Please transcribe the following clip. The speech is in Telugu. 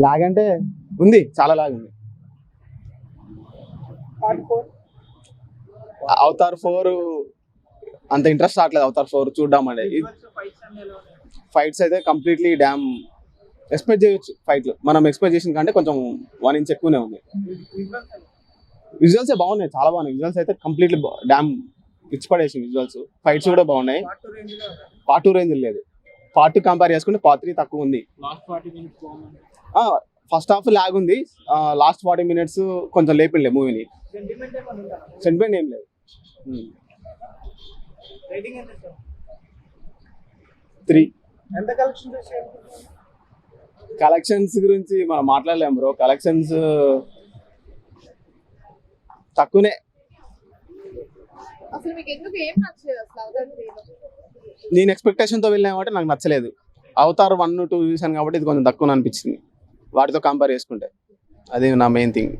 లాగ్ అంటే ఉంది, చాలా లాగ్ ఉంది. అవతార్ 4 అంత ఇంట్రెస్ట్ రావట్లేదు. అవతార్ 4 చూద్దాం అంటే ఫైట్స్ అయితే కంప్లీట్లీ డ్యామ్ ఎక్స్పెక్ట్ చేయొచ్చు. ఫైట్లు మనం ఎక్స్పెక్ట్ చేసిన కంటే కొంచెం 1 ఇంచ్ ఎక్కువనే ఉంది. విజువల్స్ బాగున్నాయి, చాలా బాగున్నాయి. విజువల్స్ అయితే కంప్లీట్లీ డ్యామ్ పిచ్చి పడేసి విజువల్స్. ఫైట్స్ కూడా బాగున్నాయి. పార్ట్ 2 రేంజ్ లేదు. పార్ట్ 2 కంపేర్ చేసుకుంటే పార్ట్ 3 తక్కువ ఉంది. ఫస్ట్ హాఫ్ లాగ్ ఉంది, లాస్ట్ 40 minutes కొంచెం లేపిండే మూవీని. సెంటిమెంట్ ఏం లేదు. 3 కలెక్షన్స్ గురించి మనం మాట్లాడలేము బ్రో. కలెక్షన్స్ తక్కువనే. నేను ఎక్స్పెక్టేషన్ తో వెళ్ళాను కాబట్టి నాకు నచ్చలేదు. అవతార్ 1, 2 చూసాను కాబట్టి ఇది కొంచెం తక్కువ అనిపించింది వాటితో కంపేర్ చేసుకుంటే. అది నా మెయిన్ థింగ్.